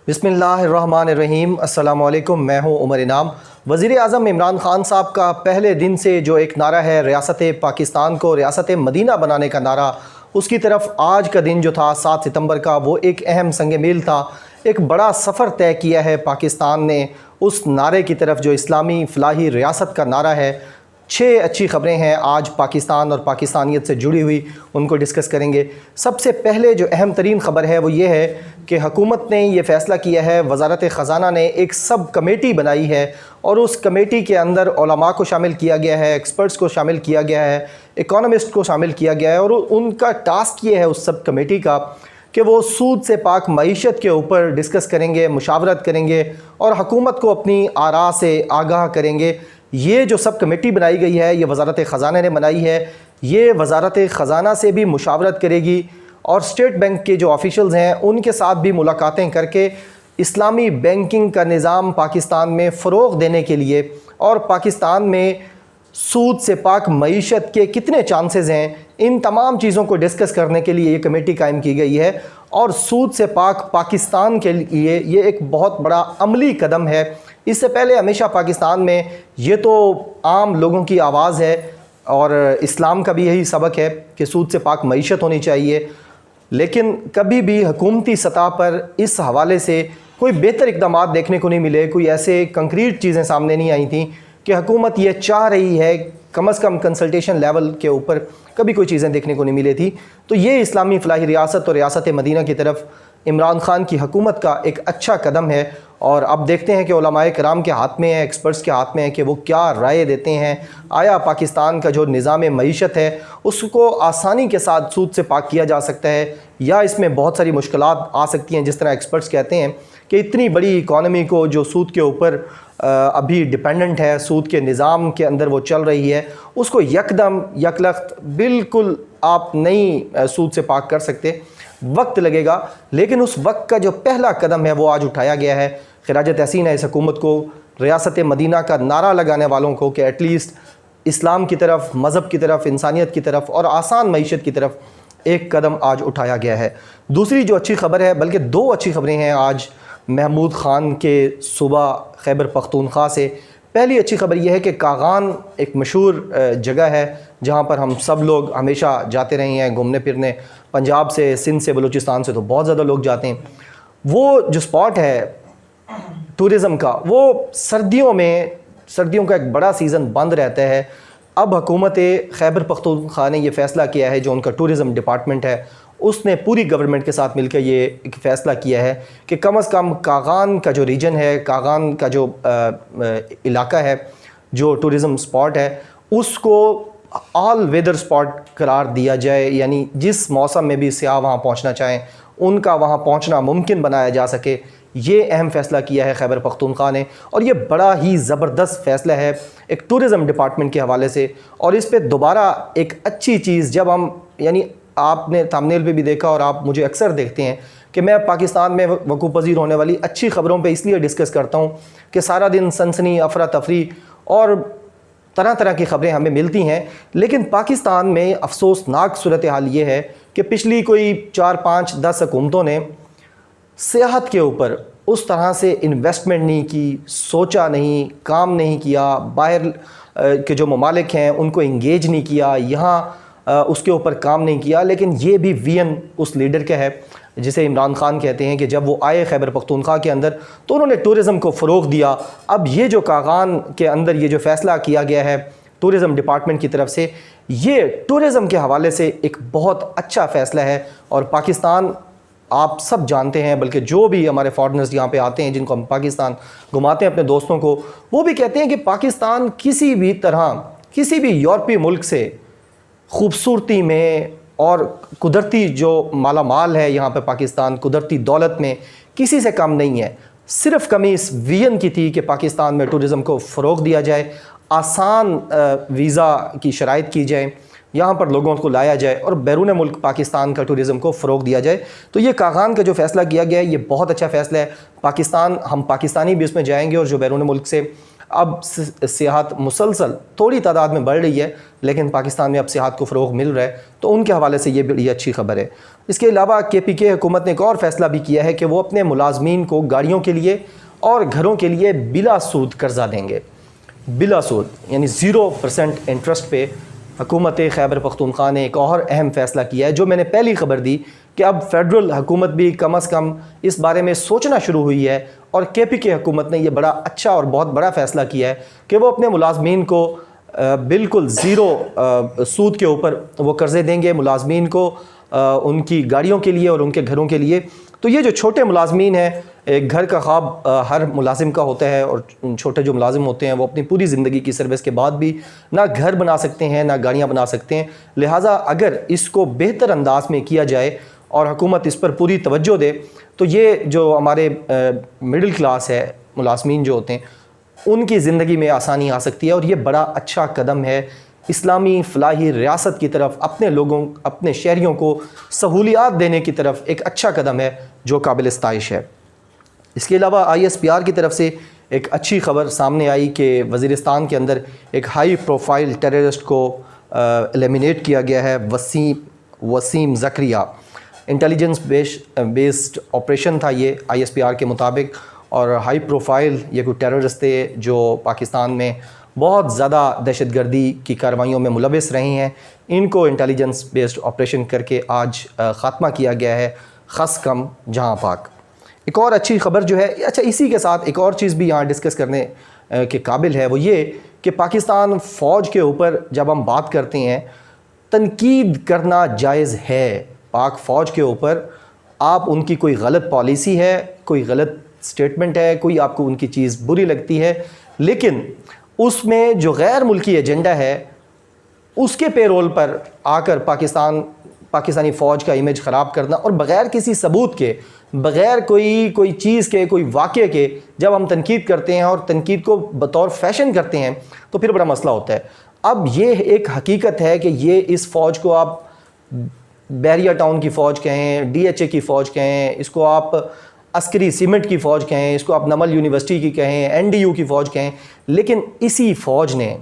بسم اللہ الرحمن الرحیم۔ السلام علیکم، میں ہوں عمر انعام۔ وزیر اعظم عمران خان صاحب کا پہلے دن سے جو ایک نعرہ ہے ریاست پاکستان کو ریاست مدینہ بنانے کا نعرہ، اس کی طرف آج کا دن جو تھا 7 ستمبر کا، وہ ایک اہم سنگ میل تھا۔ ایک بڑا سفر طے کیا ہے پاکستان نے اس نعرے کی طرف جو اسلامی فلاحی ریاست کا نعرہ ہے۔ 6 اچھی خبریں ہیں آج پاکستان اور پاکستانیت سے جڑی ہوئی، ان کو ڈسکس کریں گے۔ سب سے پہلے جو اہم ترین خبر ہے وہ یہ ہے کہ حکومت نے یہ فیصلہ کیا ہے، وزارت خزانہ نے ایک سب کمیٹی بنائی ہے اور اس کمیٹی کے اندر علماء کو شامل کیا گیا ہے، ایکسپرٹس کو شامل کیا گیا ہے، اکانومسٹ کو شامل کیا گیا ہے، اور ان کا ٹاسک یہ ہے اس سب کمیٹی کا کہ وہ سود سے پاک معیشت کے اوپر ڈسکس کریں گے، مشاورت کریں گے اور حکومت کو اپنی آراء سے آگاہ کریں گے۔ یہ جو سب کمیٹی بنائی گئی ہے یہ وزارت خزانہ نے بنائی ہے۔ یہ وزارت خزانہ سے بھی مشاورت کرے گی اور اسٹیٹ بینک کے جو آفیشلز ہیں ان کے ساتھ بھی ملاقاتیں کر کے اسلامی بینکنگ کا نظام پاکستان میں فروغ دینے کے لیے اور پاکستان میں سود سے پاک معیشت کے کتنے چانسز ہیں، ان تمام چیزوں کو ڈسکس کرنے کے لیے یہ کمیٹی قائم کی گئی ہے۔ اور سود سے پاک پاکستان کے لیے یہ ایک بہت بڑا عملی قدم ہے۔ اس سے پہلے ہمیشہ پاکستان میں یہ تو عام لوگوں کی آواز ہے اور اسلام کا بھی یہی سبق ہے کہ سود سے پاک معیشت ہونی چاہیے، لیکن کبھی بھی حکومتی سطح پر اس حوالے سے کوئی بہتر اقدامات دیکھنے کو نہیں ملے، کوئی ایسے کنکریٹ چیزیں سامنے نہیں آئی تھیں کہ حکومت یہ چاہ رہی ہے، کم از کم کنسلٹیشن لیول کے اوپر کبھی کوئی چیزیں دیکھنے کو نہیں ملی تھی۔ تو یہ اسلامی فلاحی ریاست اور ریاست مدینہ کی طرف عمران خان کی حکومت کا ایک اچھا قدم ہے، اور اب دیکھتے ہیں کہ علماء کرام کے ہاتھ میں ہے، ایکسپرٹس کے ہاتھ میں ہے کہ وہ کیا رائے دیتے ہیں۔ آیا پاکستان کا جو نظام معیشت ہے اس کو آسانی کے ساتھ سود سے پاک کیا جا سکتا ہے، یا اس میں بہت ساری مشکلات آ سکتی ہیں، جس طرح ایکسپرٹس کہتے ہیں کہ اتنی بڑی اکانومی کو جو سود کے اوپر ابھی ڈیپینڈنٹ ہے، سود کے نظام کے اندر وہ چل رہی ہے، اس کو یکدم یکلخت بالکل آپ نہیں سود سے پاک کر سکتے، وقت لگے گا۔ لیکن اس وقت کا جو پہلا قدم ہے وہ آج اٹھایا گیا ہے۔ خراج تحسین ہے اس حکومت کو، ریاست مدینہ کا نعرہ لگانے والوں کو، کہ ایٹ لیسٹ اسلام کی طرف، مذہب کی طرف، انسانیت کی طرف اور آسان معیشت کی طرف ایک قدم آج اٹھایا گیا ہے۔ دوسری جو اچھی خبر ہے، بلکہ 2 اچھی خبریں ہیں آج محمود خان کے صوبہ خیبر پختونخوا سے۔ پہلی اچھی خبر یہ ہے کہ کاغان ایک مشہور جگہ ہے جہاں پر ہم سب لوگ ہمیشہ جاتے رہے ہیں گھومنے پھرنے، پنجاب سے، سندھ سے، بلوچستان سے تو بہت زیادہ لوگ جاتے ہیں۔ وہ جو سپاٹ ہے ٹورزم کا، وہ سردیوں کا ایک بڑا سیزن بند رہتا ہے۔ اب حکومت خیبر پختونخوا نے یہ فیصلہ کیا ہے، جو ان کا ٹورزم ڈپارٹمنٹ ہے اس نے پوری گورنمنٹ کے ساتھ مل کے یہ ایک فیصلہ کیا ہے کہ کم از کم کاغان کا جو ریجن ہے، کاغان کا جو علاقہ ہے، جو ٹورزم سپاٹ ہے، اس کو آل ویدر سپاٹ قرار دیا جائے، یعنی جس موسم میں بھی سیاح وہاں پہنچنا چاہیں ان کا وہاں پہنچنا ممکن بنایا جا سکے۔ یہ اہم فیصلہ کیا ہے خیبر پختونخوا نے، اور یہ بڑا ہی زبردست فیصلہ ہے ایک ٹورزم ڈپارٹمنٹ کے حوالے سے۔ اور اس پہ دوبارہ ایک اچھی چیز، جب ہم، یعنی آپ نے تھمبنیل پہ بھی دیکھا اور آپ مجھے اکثر دیکھتے ہیں کہ میں پاکستان میں وقوع پذیر ہونے والی اچھی خبروں پہ اس لیے ڈسکس کرتا ہوں کہ سارا دن سنسنی، افراتفری اور طرح طرح کی خبریں ہمیں ملتی ہیں، لیکن پاکستان میں افسوسناک صورتحال یہ ہے کہ پچھلی کوئی 4، 5، 10 حکومتوں نے سیاحت کے اوپر اس طرح سے انویسٹمنٹ نہیں کی، سوچا نہیں، کام نہیں کیا، باہر کے جو ممالک ہیں ان کو انگیج نہیں کیا، یہاں اس کے اوپر کام نہیں کیا۔ لیکن یہ بھی وین اس لیڈر کا ہے جسے عمران خان کہتے ہیں، کہ جب وہ آئے خیبر پختونخوا کے اندر تو انہوں نے ٹورزم کو فروغ دیا۔ اب یہ جو کاغان کے اندر یہ جو فیصلہ کیا گیا ہے ٹورزم ڈپارٹمنٹ کی طرف سے، یہ ٹورزم کے حوالے سے ایک بہت اچھا فیصلہ ہے۔ اور پاکستان آپ سب جانتے ہیں، بلکہ جو بھی ہمارے فارنرز یہاں پہ آتے ہیں جن کو ہم پاکستان گھماتے ہیں اپنے دوستوں کو، وہ بھی کہتے ہیں کہ پاکستان کسی بھی طرح، کسی بھی یورپی ملک سے خوبصورتی میں اور قدرتی جو مالا مال ہے یہاں پہ پاکستان، قدرتی دولت میں کسی سے کم نہیں ہے۔ صرف کمی اس وین کی تھی کہ پاکستان میں ٹورزم کو فروغ دیا جائے، آسان ویزا کی شرائط کی جائے، یہاں پر لوگوں کو لایا جائے اور بیرون ملک پاکستان کا ٹورزم کو فروغ دیا جائے۔ تو یہ کاغان کا جو فیصلہ کیا گیا ہے یہ بہت اچھا فیصلہ ہے۔ ہم پاکستانی بھی اس میں جائیں گے، اور جو بیرون ملک سے اب سیاحت مسلسل تھوڑی تعداد میں بڑھ رہی ہے، لیکن پاکستان میں اب سیاحت کو فروغ مل رہا ہے، تو ان کے حوالے سے یہ بڑی اچھی خبر ہے۔ اس کے علاوہ KPK حکومت نے ایک اور فیصلہ بھی کیا ہے کہ وہ اپنے ملازمین کو گاڑیوں کے لیے اور گھروں کے لیے بلا سود قرضہ دیں گے، بلا سود یعنی 0% انٹرسٹ پہ۔ حکومت خیبر پختونخوا نے ایک اور اہم فیصلہ کیا ہے، جو میں نے پہلی خبر دی کہ اب فیڈرل حکومت بھی کم از کم اس بارے میں سوچنا شروع ہوئی ہے، اور KPK حکومت نے یہ بڑا اچھا اور بہت بڑا فیصلہ کیا ہے کہ وہ اپنے ملازمین کو بالکل 0 سود کے اوپر وہ قرضے دیں گے ملازمین کو، ان کی گاڑیوں کے لیے اور ان کے گھروں کے لیے۔ تو یہ جو چھوٹے ملازمین ہیں، ایک گھر کا خواب ہر ملازم کا ہوتا ہے، اور چھوٹے جو ملازم ہوتے ہیں وہ اپنی پوری زندگی کی سروس کے بعد بھی نہ گھر بنا سکتے ہیں نہ گاڑیاں بنا سکتے ہیں، لہٰذا اگر اس کو بہتر انداز میں کیا جائے اور حکومت اس پر پوری توجہ دے تو یہ جو ہمارے مڈل کلاس ہے، ملازمین جو ہوتے ہیں، ان کی زندگی میں آسانی آ سکتی ہے، اور یہ بڑا اچھا قدم ہے اسلامی فلاحی ریاست کی طرف، اپنے لوگوں اپنے شہریوں کو سہولیات دینے کی طرف ایک اچھا قدم ہے جو قابل ستائش ہے۔ اس کے علاوہ ISPR کی طرف سے ایک اچھی خبر سامنے آئی کہ وزیرستان کے اندر ایک ہائی پروفائل ٹیررسٹ کو ایلیمینیٹ کیا گیا ہے، وسیم زکریا۔ انٹیلیجنس بیسڈ آپریشن تھا یہ ISPR کے مطابق، اور ہائی پروفائل یہ کوئی ٹیررسٹ تھے جو پاکستان میں بہت زیادہ دہشت گردی کی کارروائیوں میں ملوث رہے ہیں، ان کو انٹیلیجنس بیسڈ آپریشن کر کے آج خاتمہ کیا گیا ہے، خس کم جہاں پاک۔ ایک اور اچھی خبر جو ہے، اچھا اسی کے ساتھ ایک اور چیز بھی یہاں ڈسکس کرنے کے قابل ہے، وہ یہ کہ پاکستان فوج کے اوپر جب ہم بات کرتے ہیں، تنقید کرنا جائز ہے پاک فوج کے اوپر۔ آپ ان کی کوئی غلط پالیسی ہے، کوئی غلط سٹیٹمنٹ ہے، کوئی آپ کو ان کی چیز بری لگتی ہے، لیکن اس میں جو غیر ملکی ایجنڈا ہے اس کے پے رول پر آ کر پاکستانی فوج کا امیج خراب کرنا، اور بغیر کسی ثبوت کے، بغیر کوئی چیز کے، کوئی واقعے کے جب ہم تنقید کرتے ہیں اور تنقید کو بطور فیشن کرتے ہیں تو پھر بڑا مسئلہ ہوتا ہے۔ اب یہ ایک حقیقت ہے کہ یہ اس فوج کو آپ بیریا ٹاؤن کی فوج کہیں، DHA کی فوج کہیں، اس کو آپ عسکری سیمنٹ کی فوج کہیں، اس کو آپ نمل یونیورسٹی کی کہیں، NDU کی فوج کہیں، لیکن اسی فوج نے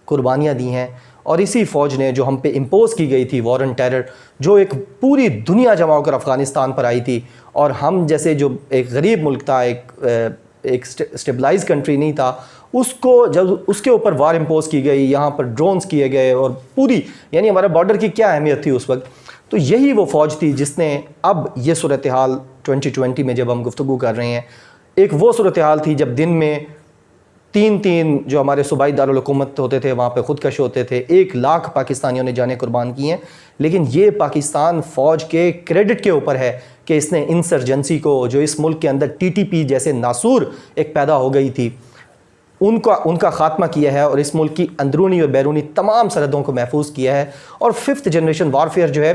قربانیاں دی ہیں، اور اسی فوج نے جو ہم پہ امپوز کی گئی تھی وار آن ٹیرر، جو ایک پوری دنیا جمع ہو کر افغانستان پر آئی تھی، اور ہم جیسے جو ایک غریب ملک تھا، ایک سٹیبلائز کنٹری نہیں تھا، اس کو جب اس کے اوپر وار امپوز کی گئی، یہاں پر ڈرونز کیے گئے، اور پوری یعنی ہمارے بارڈر کی کیا اہمیت تھی اس وقت، تو یہی وہ فوج تھی جس نے اب یہ صورتحال 2020 میں جب ہم گفتگو کر رہے ہیں، ایک وہ صورتحال تھی جب دن میں 3 جو ہمارے صوبائی دارالحکومت ہوتے تھے وہاں پہ خودکش ہوتے تھے، 1 لاکھ پاکستانیوں نے جانیں قربان کی ہیں، لیکن یہ پاکستان فوج کے کریڈٹ کے اوپر ہے کہ اس نے انسرجنسی کو، جو اس ملک کے اندر TTP جیسے ناسور ایک پیدا ہو گئی تھی، ان کا خاتمہ کیا ہے، اور اس ملک کی اندرونی اور بیرونی تمام سرحدوں کو محفوظ کیا ہے۔ اور 5th جنریشن وارفیئر جو ہے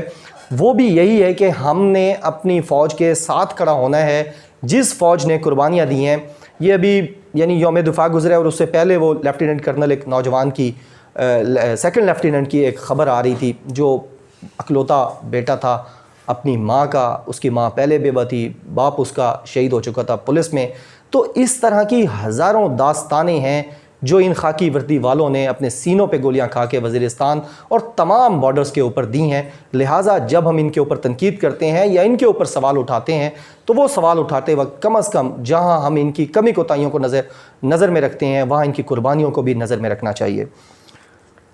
وہ بھی یہی ہے کہ ہم نے اپنی فوج کے ساتھ کھڑا ہونا ہے، جس فوج نے قربانیاں دی ہیں۔ یہ ابھی یعنی یوم دفاع گزرا ہے، اور اس سے پہلے وہ لیفٹیننٹ کرنل ایک نوجوان کی 2nd لیفٹیننٹ کی ایک خبر آ رہی تھی، جو اکلوتا بیٹا تھا اپنی ماں کا، اس کی ماں پہلے بیوہ تھی، باپ اس کا شہید ہو چکا تھا پولیس میں۔ تو اس طرح کی ہزاروں داستانیں ہیں جو ان خاکی وردی والوں نے اپنے سینوں پہ گولیاں کھا کے وزیرستان اور تمام بارڈرز کے اوپر دی ہیں، لہٰذا جب ہم ان کے اوپر تنقید کرتے ہیں یا ان کے اوپر سوال اٹھاتے ہیں تو وہ سوال اٹھاتے وقت کم از کم جہاں ہم ان کی کمی کوتاہیوں کو نظر میں رکھتے ہیں، وہاں ان کی قربانیوں کو بھی نظر میں رکھنا چاہیے۔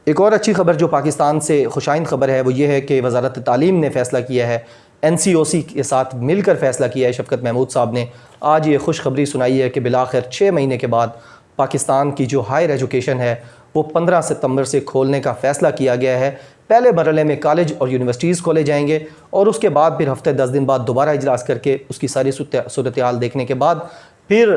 ایک اور اچھی خبر جو پاکستان سے خوشائند خبر ہے وہ یہ ہے کہ وزارت تعلیم نے فیصلہ کیا ہے، NCOC کے ساتھ مل کر فیصلہ کیا ہے، شفقت محمود صاحب نے آج یہ خوشخبری سنائی ہے کہ بالآخر 6 مہینے کے بعد پاکستان کی جو ہائر ایجوکیشن ہے وہ 15 ستمبر سے کھولنے کا فیصلہ کیا گیا ہے۔ پہلے مرحلے میں کالج اور یونیورسٹیز کھولے جائیں گے، اور اس کے بعد پھر ہفتے 10 دن بعد دوبارہ اجلاس کر کے اس کی ساری صورتحال دیکھنے کے بعد پھر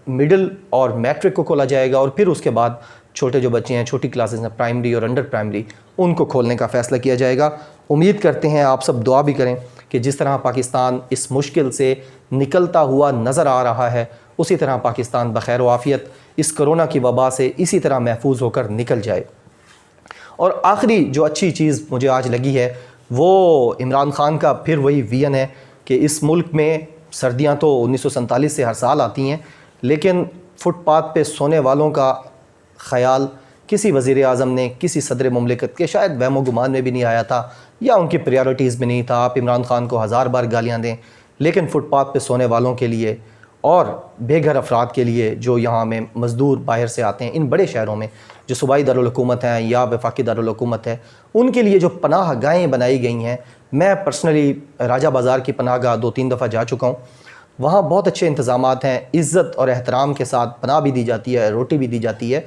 مڈل اور میٹرک کو کھولا جائے گا، اور پھر اس کے بعد چھوٹے جو بچے ہیں، چھوٹی کلاسز ہیں، پرائمری اور انڈر پرائمری، ان کو کھولنے کا فیصلہ کیا جائے گا۔ امید کرتے ہیں آپ سب دعا بھی کریں کہ جس طرح پاکستان اس مشکل سے نکلتا ہوا نظر آ رہا ہے، اسی طرح پاکستان بخیر و عافیت اس کرونا کی وبا سے اسی طرح محفوظ ہو کر نکل جائے۔ اور آخری جو اچھی چیز مجھے آج لگی ہے وہ عمران خان کا پھر وہی ویژن ہے کہ اس ملک میں سردیاں تو 1947 سے ہر سال آتی ہیں، لیکن فٹ پاتھ پہ سونے والوں کا خیال کسی وزیر اعظم نے، کسی صدر مملکت کے شاید وہم و گمان میں بھی نہیں آیا تھا، یا ان کی پریارٹیز میں نہیں تھا۔ آپ عمران خان کو 1000 بار گالیاں دیں، لیکن فٹ پاتھ پہ سونے والوں کے لیے اور بے گھر افراد کے لیے جو یہاں میں مزدور باہر سے آتے ہیں، ان بڑے شہروں میں جو صوبائی دارالحکومت ہیں یا وفاقی دارالحکومت ہے، ان کے لیے جو پناہ گاہیں بنائی گئی ہیں، میں پرسنلی راجہ بازار کی پناہ گاہ 2-3 دفعہ جا چکا ہوں۔ وہاں بہت اچھے انتظامات ہیں، عزت اور احترام کے ساتھ پناہ بھی دی جاتی ہے، روٹی بھی دی جاتی ہے۔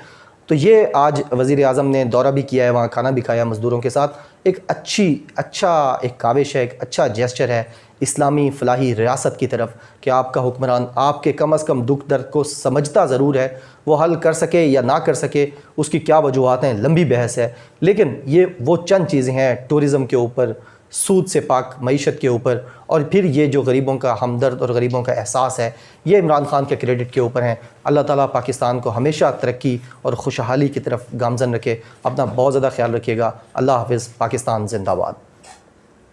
تو یہ آج وزیر اعظم نے دورہ بھی کیا ہے، وہاں کھانا بھی کھایا مزدوروں کے ساتھ۔ ایک اچھا ایک کاوش ہے، ایک اچھا جیسچر ہے اسلامی فلاحی ریاست کی طرف کہ آپ کا حکمران آپ کے کم از کم دکھ درد کو سمجھتا ضرور ہے، وہ حل کر سکے یا نہ کر سکے اس کی کیا وجوہات ہیں، لمبی بحث ہے، لیکن یہ وہ چند چیزیں ہیں ٹورزم کے اوپر، سود سے پاک معیشت کے اوپر، اور پھر یہ جو غریبوں کا ہمدرد اور غریبوں کا احساس ہے، یہ عمران خان کے کریڈٹ کے اوپر ہیں۔ اللہ تعالیٰ پاکستان کو ہمیشہ ترقی اور خوشحالی کی طرف گامزن رکھے۔ اپنا بہت زیادہ خیال رکھیے گا۔ اللہ حافظ۔ پاکستان زندہ باد۔